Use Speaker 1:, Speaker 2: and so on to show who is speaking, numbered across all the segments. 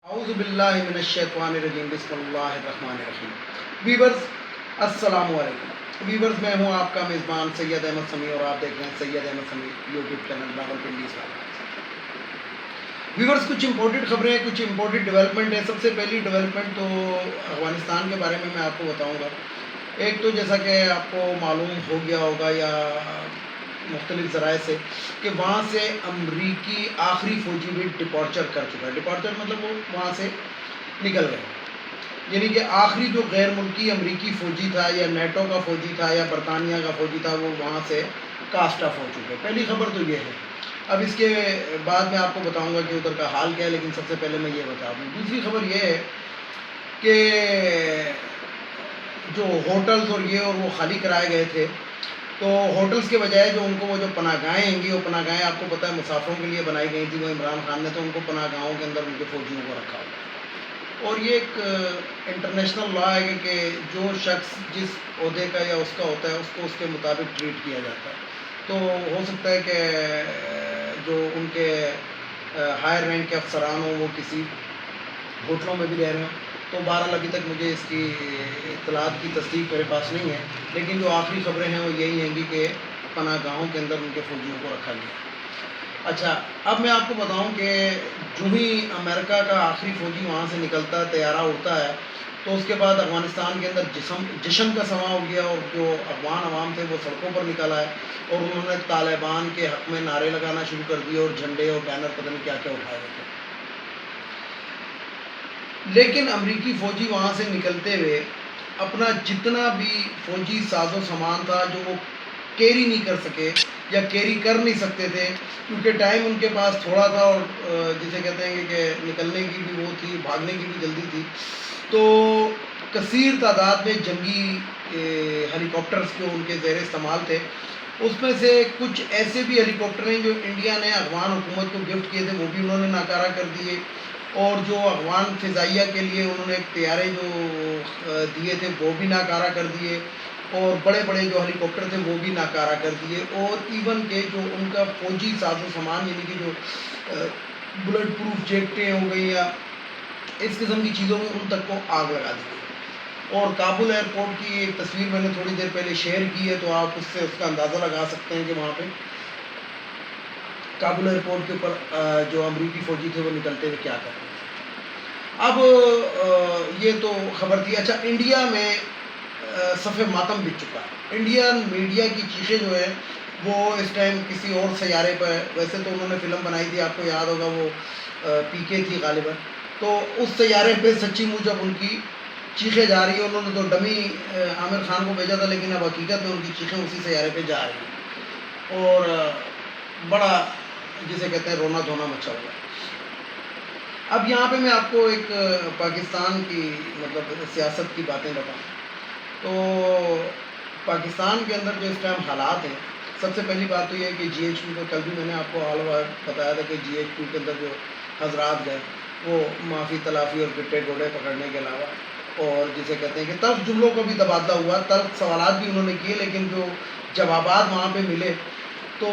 Speaker 1: اعوذ باللہ من الشیطان الرجیم بسم اللہ الرحمن الرحیم۔ ویورز السلام علیکم۔ ویورز میں ہوں آپ کا میزبان سید احمد سمیع اور آپ دیکھ رہے ہیں سید احمد سمیع یوٹیوب چینل راولپنڈی سے۔ ویورز کچھ امپورٹنٹ خبریں، کچھ امپورٹنٹ ڈیولپمنٹ ہیں۔ سب سے پہلی ڈیولپمنٹ تو افغانستان کے بارے میں آپ کو بتاؤں گا۔ ایک تو جیسا کہ آپ کو معلوم ہو گیا ہوگا یا مختلف ذرائع سے کہ وہاں سے امریکی آخری فوجی بھی ڈپارچر کر چکا ہے۔ ڈپارچر مطلب وہ وہاں سے نکل گئے، یعنی کہ آخری جو غیر ملکی امریکی فوجی تھا یا نیٹو کا فوجی تھا یا برطانیہ کا فوجی تھا وہ وہاں سے کاسٹ آف ہو چکے۔ پہلی خبر تو یہ ہے۔ اب اس کے بعد میں آپ کو بتاؤں گا کہ ادھر کا حال کیا ہے، لیکن سب سے پہلے میں یہ بتا دوں۔ دوسری خبر یہ ہے کہ جو ہوٹلز اور یہ اور وہ خالی کرائے گئے تھے، تو ہوٹلز کے بجائے جو ان کو وہ جو پناہ گاہیں ہیں گی، وہ پناہ گاہیں آپ کو پتہ ہے مسافروں کے لیے بنائی گئی تھی وہ عمران خان نے، تو ان کو پناہ گاہوں کے اندر ان کے فوجیوں کو رکھا ہوا۔ اور یہ ایک انٹرنیشنل لا ہے کہ جو شخص جس عہدے کا یا اس کا ہوتا ہے اس کو اس کے مطابق ٹریٹ کیا جاتا ہے۔ تو ہو سکتا ہے کہ جو ان کے ہائر رینک کے افسران ہوں وہ کسی ہوٹلوں میں بھی رہ رہے ہوں۔ تو بہرحال ابھی تک مجھے اس کی اطلاعات کی تصدیق میرے پاس نہیں ہے، لیکن جو آخری خبریں ہیں وہ یہی ہیں گی کہ پناہ گاہوں کے اندر ان کے فوجیوں کو رکھا گیا۔ اچھا، اب میں آپ کو بتاؤں کہ جو ہی امریکہ کا آخری فوجی وہاں سے نکلتا ہے، طیارہ اڑتا ہے، تو اس کے بعد افغانستان کے اندر جشن کا سماں ہو گیا اور جو افغان عوام تھے وہ سڑکوں پر نکل آئے اور انہوں نے طالبان کے حق میں نعرے لگانا شروع کر دیے اور جھنڈے اور بینر پتہ نہیں کیا کیا اٹھائے ہوئے تھے۔ لیکن امریکی فوجی وہاں سے نکلتے ہوئے اپنا جتنا بھی فوجی ساز و سامان تھا جو وہ کیری نہیں کر سکے یا کیری کر نہیں سکتے تھے، کیونکہ ٹائم ان کے پاس تھوڑا تھا اور جسے کہتے ہیں کہ نکلنے کی بھی وہ تھی، بھاگنے کی بھی جلدی تھی، تو کثیر تعداد میں جنگی ہیلی کاپٹرز جو ان کے زیر استعمال تھے، اس میں سے کچھ ایسے بھی ہیلی کاپٹر ہیں جو انڈیا نے افغان حکومت کو گفٹ کیے تھے، وہ بھی انہوں نے ناکارہ کر دیے، اور جو افغان فضائیہ کے لیے انہوں نے طیارے جو دیے تھے وہ بھی ناکارہ کر دیے، اور بڑے بڑے جو ہیلی کاپٹر تھے وہ بھی ناکارہ کر دیے، اور ایون کہ جو ان کا فوجی ساز و سامان یعنی کہ جو بلٹ پروف جیکٹیں ہو گئی یا اس قسم کی چیزوں میں ان تک کو آگ لگا دی گئی۔ اور کابل ایئرپورٹ کی ایک تصویر میں نے تھوڑی دیر پہلے شیئر کی ہے، تو آپ اس سے اس کا اندازہ لگا سکتے ہیں کہ وہاں پہ کابل ایئرپورٹ کے اوپر جو امریکی فوجی تھے وہ نکلتے ہوئے کیا کر رہے تھے۔ اب یہ تو خبر تھی۔ اچھا، انڈیا میں صف ماتم بچ چکا ہے۔ انڈین میڈیا کی چیخیں جو ہے وہ اس ٹائم کسی اور سیارے پر، ویسے تو انہوں نے فلم بنائی تھی، آپ کو یاد ہوگا وہ پی کے تھی غالباً، تو اس سیارے پہ سچی موجب ان کی چیخیں جا رہی ہیں۔ انہوں نے تو ڈمی عامر خان کو بھیجا تھا، لیکن اب حقیقت میں ان کی چیخیں اسی سیارے پہ جا رہی ہیں اور بڑا جسے کہتے ہیں رونا دھونا مچا ہوا ہے۔ اب یہاں پہ میں آپ کو ایک پاکستان کی مطلب سیاست کی باتیں بتاؤں تو پاکستان کے اندر جو اس ٹائم حالات ہیں، سب سے پہلی بات تو یہ ہے کہ جی ایچ کیو کو کل بھی میں نے آپ کو حال بتایا تھا کہ جی ایچ کیو کے اندر جو حضرات گئے وہ معافی تلافی اور گٹے گوڑے پکڑنے کے علاوہ اور جسے کہتے ہیں کہ تلخ جملوں کا بھی تبادلہ ہوا، تلخ سوالات بھی انہوں نے کیے، لیکن جو جوابات وہاں پہ ملے تو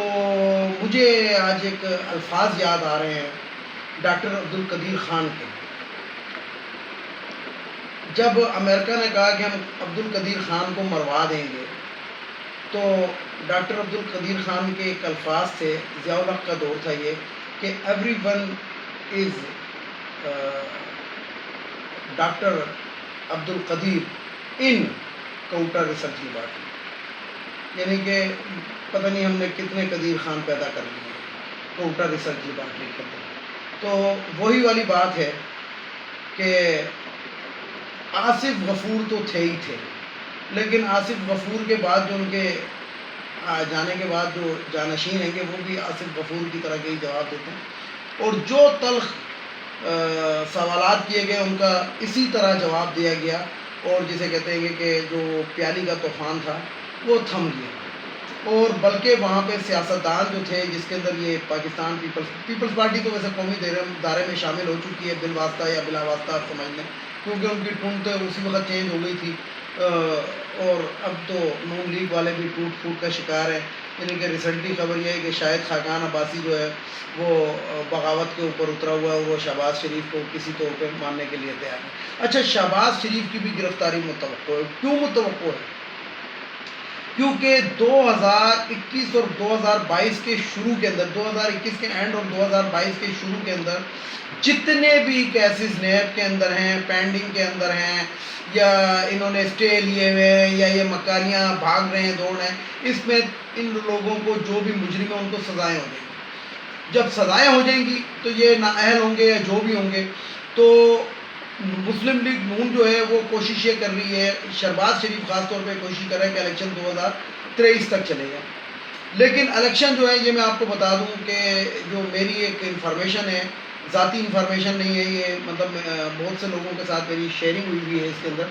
Speaker 1: مجھے آج ایک الفاظ یاد آ رہے ہیں ڈاکٹر عبدالقدیر خان کے۔ جب امریکہ نے کہا کہ ہم عبدالقدیر خان کو مروا دیں گے، تو ڈاکٹر عبدالقدیر خان کے ایک الفاظ تھے، ضیاء الحق کا دور تھا یہ، کہ everyone is doctor Abdul Qadeer in Kahuta research laboratory, یعنی کہ پتہ نہیں ہم نے کتنے قدیر خان پیدا کر لیے کوٹا ریسرچ لیبارٹری کے اندر۔ تو وہی والی بات ہے کہ آصف غفور تو تھے ہی تھے، لیکن آصف غفور کے بعد جو ان کے جانے کے بعد جو جانشین ہیں گے وہ بھی آصف غفور کی طرح کے ہی جواب دیتے ہیں، اور جو تلخ سوالات کیے گئے ان کا اسی طرح جواب دیا گیا، اور جسے کہتے ہیں کہ جو پیالی کا طوفان تھا وہ تھم گیا۔ اور بلکہ وہاں پہ سیاستدان جو تھے جس کے اندر یہ پاکستان پیپلز پارٹی تو ویسے قومی دائرے میں شامل ہو چکی ہے بالواسطہ یا بلا واسطہ آپ سمجھ لیں، کیونکہ ان کی ٹون تو اسی وقت چینج ہو گئی تھی، اور اب تو نون لیگ والے بھی ٹوٹ پھوٹ کا شکار ہیں، یعنی کہ ریسنٹلی خبر یہ ہے کہ شاہد خاقان عباسی جو ہے وہ بغاوت کے اوپر اترا ہوا ہے اور وہ شہباز شریف کو کسی طور پہ ماننے کے لیے تیار ہے۔ اچھا، شہباز شریف کی بھی گرفتاری متوقع ہے۔ کیوں متوقع ہے؟ کیونکہ 2021 اور 2022 کے شروع کے اندر، 2021 کے اینڈ اور 2022 کے شروع کے اندر جتنے بھی کیسز نیب کے اندر ہیں، پینڈنگ کے اندر ہیں، یا انہوں نے اسٹے لیے ہوئے ہیں، یا یہ مکاریاں بھاگ رہے ہیں، دوڑ رہے ہیں، اس میں ان لوگوں کو جو بھی مجرم ہیں ان کو سزائیں ہو جائیں گی۔ جب سزائیں ہو جائیں گی تو یہ نااہل ہوں گے یا جو بھی ہوں گے، تو مسلم لیگ نون جو ہے وہ کوشش یہ کر رہی ہے، شہباز شریف خاص طور پہ کوشش کر رہا ہے کہ الیکشن 2023 تک چلے گا۔ لیکن الیکشن جو ہے، یہ میں آپ کو بتا دوں کہ جو میری ایک انفارمیشن ہے، ذاتی انفارمیشن نہیں ہے یہ، مطلب بہت سے لوگوں کے ساتھ میری شیئرنگ ہوئی ہوئی ہے اس کے اندر،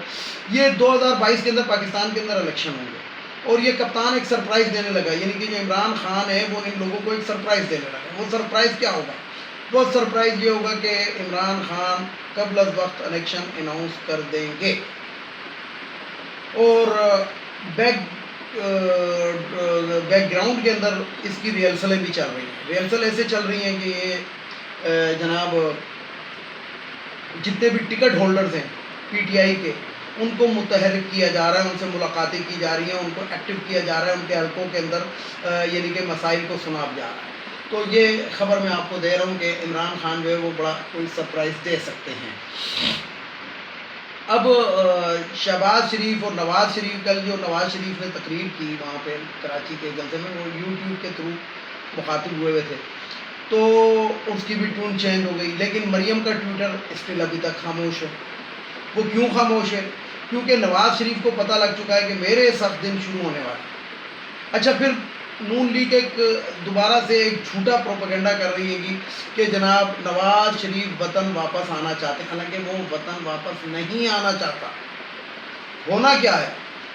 Speaker 1: یہ 2022 کے اندر پاکستان کے اندر الیکشن ہوں گے، اور یہ کپتان ایک سرپرائز دینے لگا، یعنی کہ جو عمران خان ہے وہ ان لوگوں کو ایک سرپرائز دینے لگا۔ وہ سرپرائز کیا ہوگا؟ وہ سرپرائز یہ ہوگا کہ عمران خان قبل از وقت الیکشن اناؤنس کر دیں گے، اور بیک گراؤنڈ کے اندر اس کی ریہرسلیں بھی چل رہی ہیں۔ ریہرسل ایسے چل رہی ہیں کہ یہ جناب جتنے بھی ٹکٹ ہولڈرز ہیں پی ٹی آئی کے، ان کو متحرک کیا جا رہا ہے، ان سے ملاقاتیں کی جا رہی ہیں، ان کو ایکٹیو کیا جا رہا ہے، ان کے حلقوں کے اندر یعنی کہ مسائل کو سنا جا رہا ہے۔ تو یہ خبر میں آپ کو دے رہا ہوں کہ عمران خان جو ہے وہ بڑا کوئی سرپرائز دے سکتے ہیں۔ اب شہباز شریف اور نواز شریف، کل جو نواز شریف نے تقریر کی وہاں پہ کراچی کے جلسے میں، وہ یوٹیوب کے تھرو مخاطب ہوئے تھے، تو اس کی بھی ٹون چینج ہو گئی، لیکن مریم کا ٹویٹر اسٹل ابھی تک خاموش ہے۔ وہ کیوں خاموش ہے؟ کیونکہ نواز شریف کو پتہ لگ چکا ہے کہ میرے سخت دن شروع ہونے والے ہیں۔ اچھا، پھر نون لیگ ایک دوبارہ سے ایک جھوٹا پروپیگنڈا کر رہی ہے کہ جناب نواز شریف وطن واپس آنا چاہتے ہیں، حالانکہ وہ وطن واپس نہیں آنا چاہتا۔ ہونا کیا ہے؟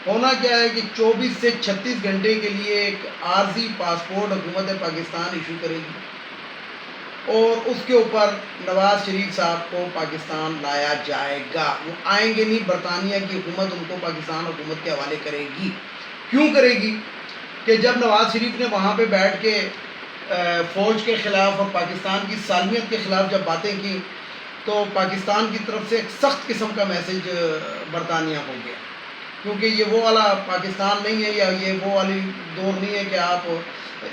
Speaker 1: ہونا کیا ہے کہ 24 سے 36 گھنٹے کے لیے ایک عارضی پاسپورٹ حکومت پاکستان ایشو کرے گی، اور اس کے اوپر نواز شریف صاحب کو پاکستان لایا جائے گا۔ وہ آئیں گے نہیں، برطانیہ کی حکومت ان کو پاکستان حکومت کے حوالے کرے گی۔ کیوں کرے گی؟ کہ جب نواز شریف نے وہاں پہ بیٹھ کے فوج کے خلاف اور پاکستان کی سالمیت کے خلاف جب باتیں کی، تو پاکستان کی طرف سے ایک سخت قسم کا میسج برطانیہ ہو گیا، کیونکہ یہ وہ والا پاکستان نہیں ہے، یا یہ وہ والی دور نہیں ہے کہ آپ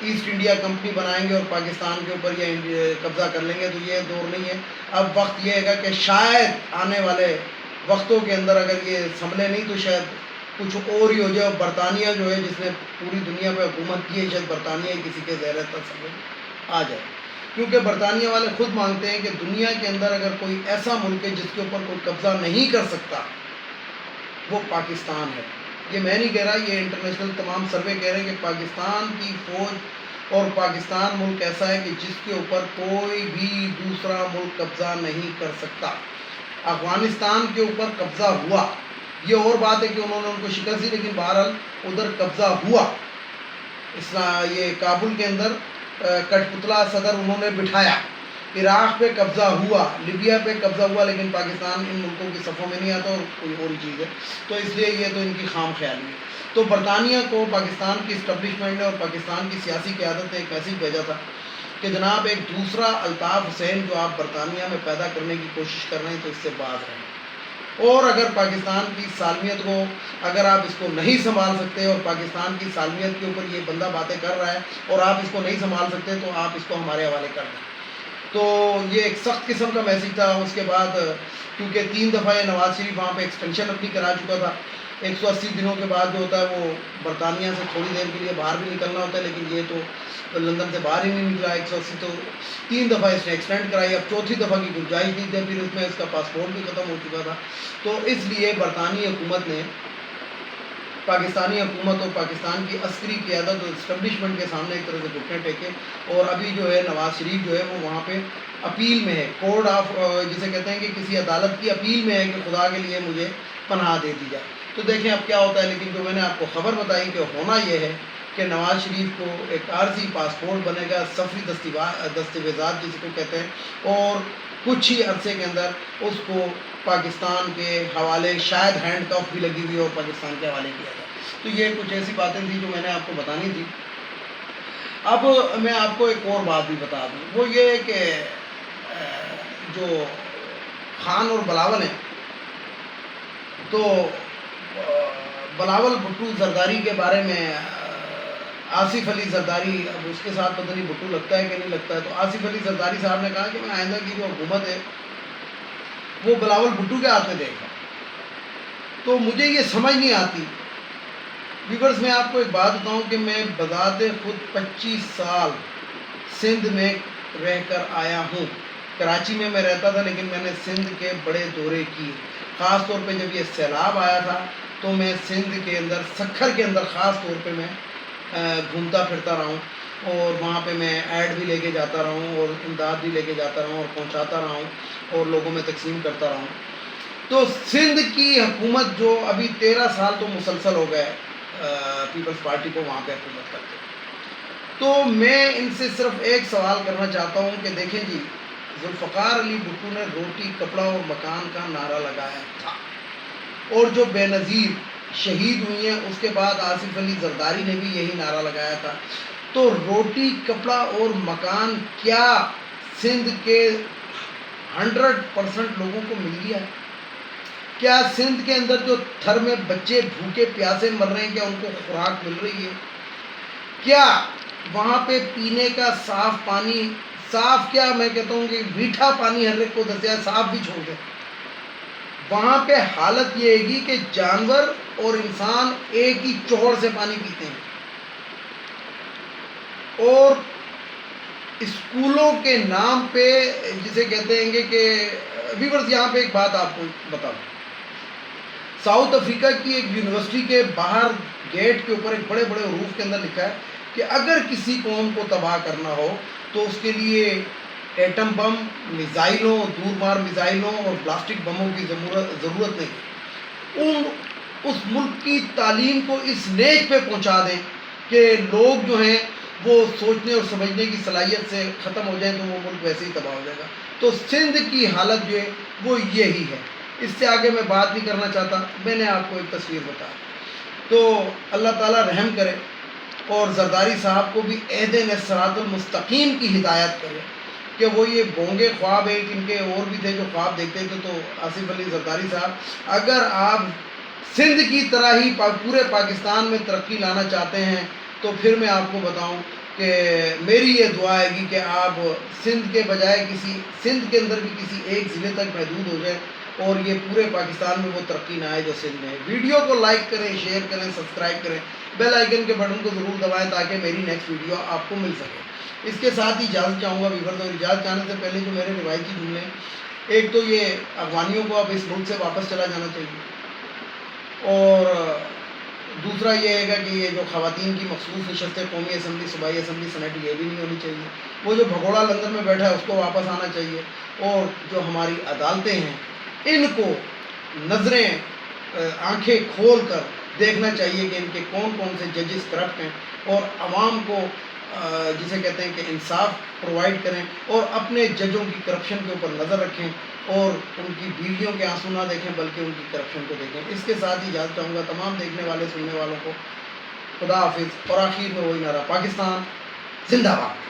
Speaker 1: ایسٹ انڈیا کمپنی بنائیں گے اور پاکستان کے اوپر یہ قبضہ کر لیں گے، تو یہ دور نہیں ہے۔ اب وقت یہ ہے کہ شاید آنے والے وقتوں کے اندر اگر یہ سنبھلے نہیں تو شاید کچھ اور ہی ہو جائے، اور برطانیہ جو ہے جس نے پوری دنیا پہ حکومت کی ہے، شاید برطانیہ کسی کے زیر تصرف آ جائے، کیونکہ برطانیہ والے خود مانگتے ہیں کہ دنیا کے اندر اگر کوئی ایسا ملک ہے جس کے اوپر کوئی قبضہ نہیں کر سکتا، وہ پاکستان ہے۔ یہ میں نہیں کہہ رہا، یہ انٹرنیشنل تمام سروے کہہ رہے ہیں کہ پاکستان کی فوج اور پاکستان ملک ایسا ہے کہ جس کے اوپر کوئی بھی دوسرا ملک قبضہ نہیں کر سکتا۔ افغانستان کے اوپر قبضہ ہوا، یہ اور بات ہے کہ انہوں نے ان کو شکست دی، لیکن بہرحال ادھر قبضہ ہوا۔ یہ کابل کے اندر کٹ پتلا صدر انہوں نے بٹھایا، عراق پہ قبضہ ہوا، لیبیا پہ قبضہ ہوا، لیکن پاکستان ان ملکوں کی صفوں میں نہیں آتا، اور کوئی اور چیز ہے، تو اس لیے یہ تو ان کی خام خیالی ہے۔ تو برطانیہ کو پاکستان کی اسٹیبلشمنٹ نے اور پاکستان کی سیاسی قیادت نے ایک میسیج بھیجا تھا کہ جناب ایک دوسرا الطاف حسین جو آپ برطانیہ میں پیدا کرنے کی کوشش کر رہے ہیں، تو اس سے باز رہیں، اور اگر پاکستان کی سالمیت کو اگر آپ اس کو نہیں سنبھال سکتے، اور پاکستان کی سالمیت کے اوپر یہ بندہ باتیں کر رہا ہے اور آپ اس کو نہیں سنبھال سکتے، تو آپ اس کو ہمارے حوالے کر دیں۔ تو یہ ایک سخت قسم کا میسیج تھا۔ اس کے بعد کیونکہ 3 دفعہ یہ نواز شریف وہاں پہ ایکسٹینشن اپنی کرا چکا تھا، 180 دنوں کے بعد جو ہوتا ہے وہ برطانیہ سے تھوڑی دیر کے لیے باہر بھی نکلنا ہوتا ہے، لیکن یہ تو لندن سے باہر ہی نہیں نکلا۔ 180 تو 3 دفعہ اس نے ایکسٹینڈ کرائی، اب 4تھی دفعہ کی گنجائش نہیں تھی، پھر اس میں اس کا پاسپورٹ بھی ختم ہو چکا تھا۔ تو اس لیے برطانوی حکومت نے پاکستانی حکومت اور پاکستان کی عسکری قیادت اور اسٹیبلشمنٹ کے سامنے ایک طرح سے گھٹنے ٹیکے، اور ابھی جو ہے نواز شریف جو ہے وہ وہاں پہ اپیل میں ہے، کورٹ آف جسے کہتے ہیں کہ کسی عدالت کی اپیل میں ہے کہ خدا کے لیے مجھے پناہ دے دی جائے۔ تو دیکھیں اب کیا ہوتا ہے، لیکن جو میں نے آپ کو خبر بتائی کہ ہونا یہ ہے کہ نواز شریف کو ایک عارضی پاسپورٹ بنے گا، سفری دستاویزات جس کو کہتے ہیں، اور کچھ ہی عرصے کے اندر اس کو پاکستان کے حوالے، شاید ہینڈ کف بھی لگی ہوئی اور پاکستان کے حوالے کیا جائے۔ تو یہ کچھ ایسی باتیں تھیں جو میں نے آپ کو بتانی تھی۔ اب میں آپ کو ایک اور بات بھی بتا دوں، وہ یہ ہے کہ جو خان اور بلاول ہیں، تو بلاول بھٹو زرداری کے بارے میں آصف علی زرداری، اب اس کے ساتھ پتہ نہیں بھٹو لگتا ہے کہ نہیں لگتا ہے، تو آصف علی زرداری صاحب نے کہا کہ میں آئندہ کی جو حکومت ہے وہ بلاول بھٹو کے ہاتھ میں دے گا۔ تو مجھے یہ سمجھ نہیں آتی ویورز، میں آپ کو ایک بات بتاؤں کہ میں بذات خود 25 سال سندھ میں رہ کر آیا ہوں۔ کراچی میں رہتا تھا، لیکن میں نے سندھ کے بڑے دورے کیے، خاص طور پہ جب یہ سیلاب آیا تھا تو میں سندھ کے اندر سکھر کے اندر خاص طور پہ میں گھومتا پھرتا رہا ہوں، اور وہاں پہ میں ایڈ بھی لے کے جاتا رہا ہوں اور امداد بھی لے کے جاتا رہا ہوں اور پہنچاتا رہا ہوں اور لوگوں میں تقسیم کرتا رہا ہوں۔ تو سندھ کی حکومت جو ابھی 13 سال تو مسلسل ہو گئے پیپلز پارٹی کو وہاں پہ حکومت کرتے، تو میں ان سے صرف ایک سوال کرنا چاہتا ہوں کہ دیکھیں جی، ذوالفقار علی بھٹو نے روٹی کپڑا اور مکان کا نعرہ لگایا تھا، اور جو بے نظیر شہید ہوئی ہیں اس کے بعد آصف علی زرداری نے بھی یہی نعرہ لگایا تھا۔ تو روٹی کپڑا اور مکان کیا سندھ کے 100% لوگوں کو مل گیا ہے؟ کیا سندھ کے اندر جو تھر میں بچے بھوکے پیاسے مر رہے ہیں، کیا ان کو خوراک مل رہی ہے؟ کیا وہاں پہ پینے کا صاف پانی، صاف کیا میں کہتا ہوں کہ میٹھا پانی ہر ایک کو دستیاب، صاف بھی چھوڑ دیں، وہاں پہ حالت یہ ہے گی کہ جانور اور انسان ایک ہی چوہڑ سے پانی پیتے ہیں، اور اسکولوں کے نام پہ جسے کہتے ہیں کہ ویورز، یہاں پہ ایک بات آپ کو بتا دوں، ساؤتھ افریقہ کی ایک یونیورسٹی کے باہر گیٹ کے اوپر ایک بڑے بڑے حروف کے اندر لکھا ہے کہ اگر کسی قوم کو تباہ کرنا ہو تو اس کے لیے ایٹم بم، میزائلوں، دور مار میزائلوں اور پلاسٹک بموں کی ضرورت نہیں، اس ملک کی تعلیم کو اس نیک پہ پہنچا دیں کہ لوگ جو ہیں وہ سوچنے اور سمجھنے کی صلاحیت سے ختم ہو جائیں، تو وہ ملک ویسے ہی تباہ ہو جائے گا۔ تو سندھ کی حالت جو ہے وہ یہی ہے، اس سے آگے میں بات نہیں کرنا چاہتا، میں نے آپ کو ایک تصویر بتایا۔ تو اللہ تعالیٰ رحم کرے اور زرداری صاحب کو بھی عہد صراط المستقیم کی ہدایت کرے کہ وہ یہ بونگے خواب ہیں، ان کے اور بھی تھے جو خواب دیکھتے تھے، تو آصف علی زرداری صاحب، اگر آپ سندھ کی طرح ہی پورے پاکستان میں ترقی لانا چاہتے ہیں تو پھر میں آپ کو بتاؤں کہ میری یہ دعا ہے گی کہ آپ سندھ کے بجائے سندھ کے اندر بھی کسی ایک ضلع تک محدود ہو جائیں، اور یہ پورے پاکستان میں وہ ترقی نہ آئے جو سندھ میں ہے۔ ویڈیو کو لائک کریں، شیئر کریں، سبسکرائب کریں، بیل آئیکن کے بٹن کو ضرور دبائیں تاکہ میری نیکسٹ ویڈیو آپ کو مل سکے۔ اس کے ساتھ ہی اجازت چاہوں گا ویورز، اور اجازت چاہنے سے پہلے جو میرے روایتی جملے ہیں، ایک تو یہ افغانیوں کو اب اس ملک سے واپس چلا جانا چاہیے، اور دوسرا یہ ہے کہ یہ جو خواتین کی مخصوص نشستیں قومی اسمبلی، صوبائی اسمبلی، سینٹ، یہ بھی نہیں ہونی چاہیے، وہ جو بھگوڑا لندن میں بیٹھا ہے اس کو واپس آنا چاہیے، اور جو ہماری عدالتیں ہیں ان کو نظریں آنکھیں کھول کر دیکھنا چاہیے کہ ان کے کون کون سے ججز کرپٹ ہیں، اور عوام کو جسے کہتے ہیں کہ انصاف پرووائڈ کریں، اور اپنے ججوں کی کرپشن کے اوپر نظر رکھیں، اور ان کی بیویوں کے آنسو نہ دیکھیں بلکہ ان کی کرپشن کو دیکھیں۔ اس کے ساتھ ہی اجازت چاہوں گا تمام دیکھنے والے سننے والوں کو، خدا حافظ، اور آخر میں وہی نعرہ، پاکستان زندہ باد۔